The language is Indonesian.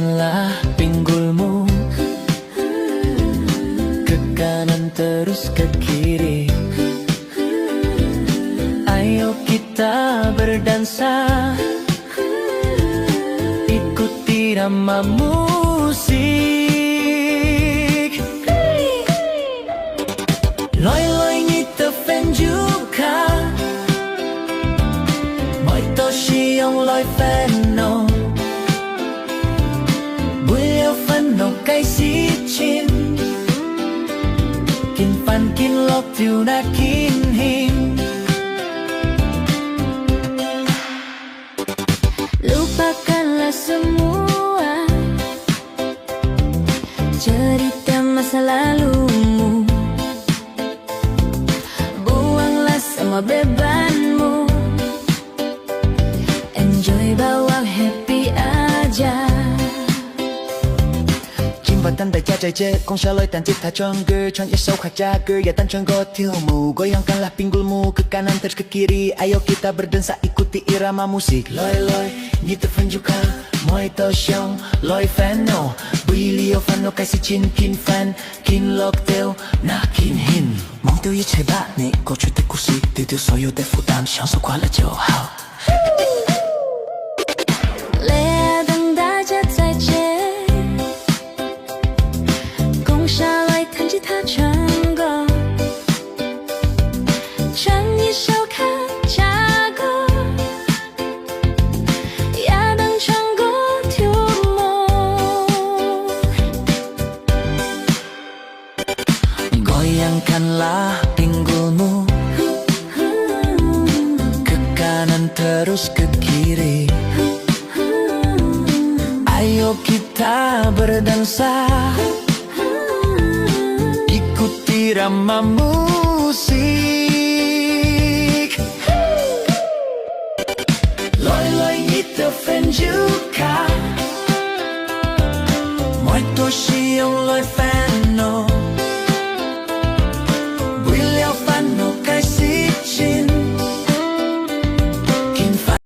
Gerakanlah pinggulmu ke kanan terus ke kiri. Ayo kita berdansa, ikuti irama musik. Loi loi ni terpenjuka, mọi tôi chỉ ông loi pheno. Bùi phân nổ cây xí chín, kin fan kin lok tiêu na kin him. Lupakanlah semua cerita masa lalumu. Buanglah semua bebanmu. Enjoy bawa happy aja. Và tan đại cha trời chê, con sao lời tàn tiết thả cho girl, cho sâu khạc cha girl, ya tan cho gotilmu. Goyangkanlah pinggulmu ke kanan terus ke kiri. Ayo kita berdansa ikuti irama musik. Loi loi, ni terpenjuka, moi to xiong, loi fano. Bùi liêu fano cái si chin kin fan, kin lok teo, na kin hin. 忘掉一切吧，你过去的故事，丢掉所有的负担，享受快乐就好。Lea等大家再见。下来弹吉他唱歌，唱一首客家歌，亚当唱歌跳舞。Goyangkanlah pinggulmu ke kanan terus ke kiri. Ayo kita berdansa, ikuti irama musik. Loi loi ni terpenjuka, moi to xiong loi fan.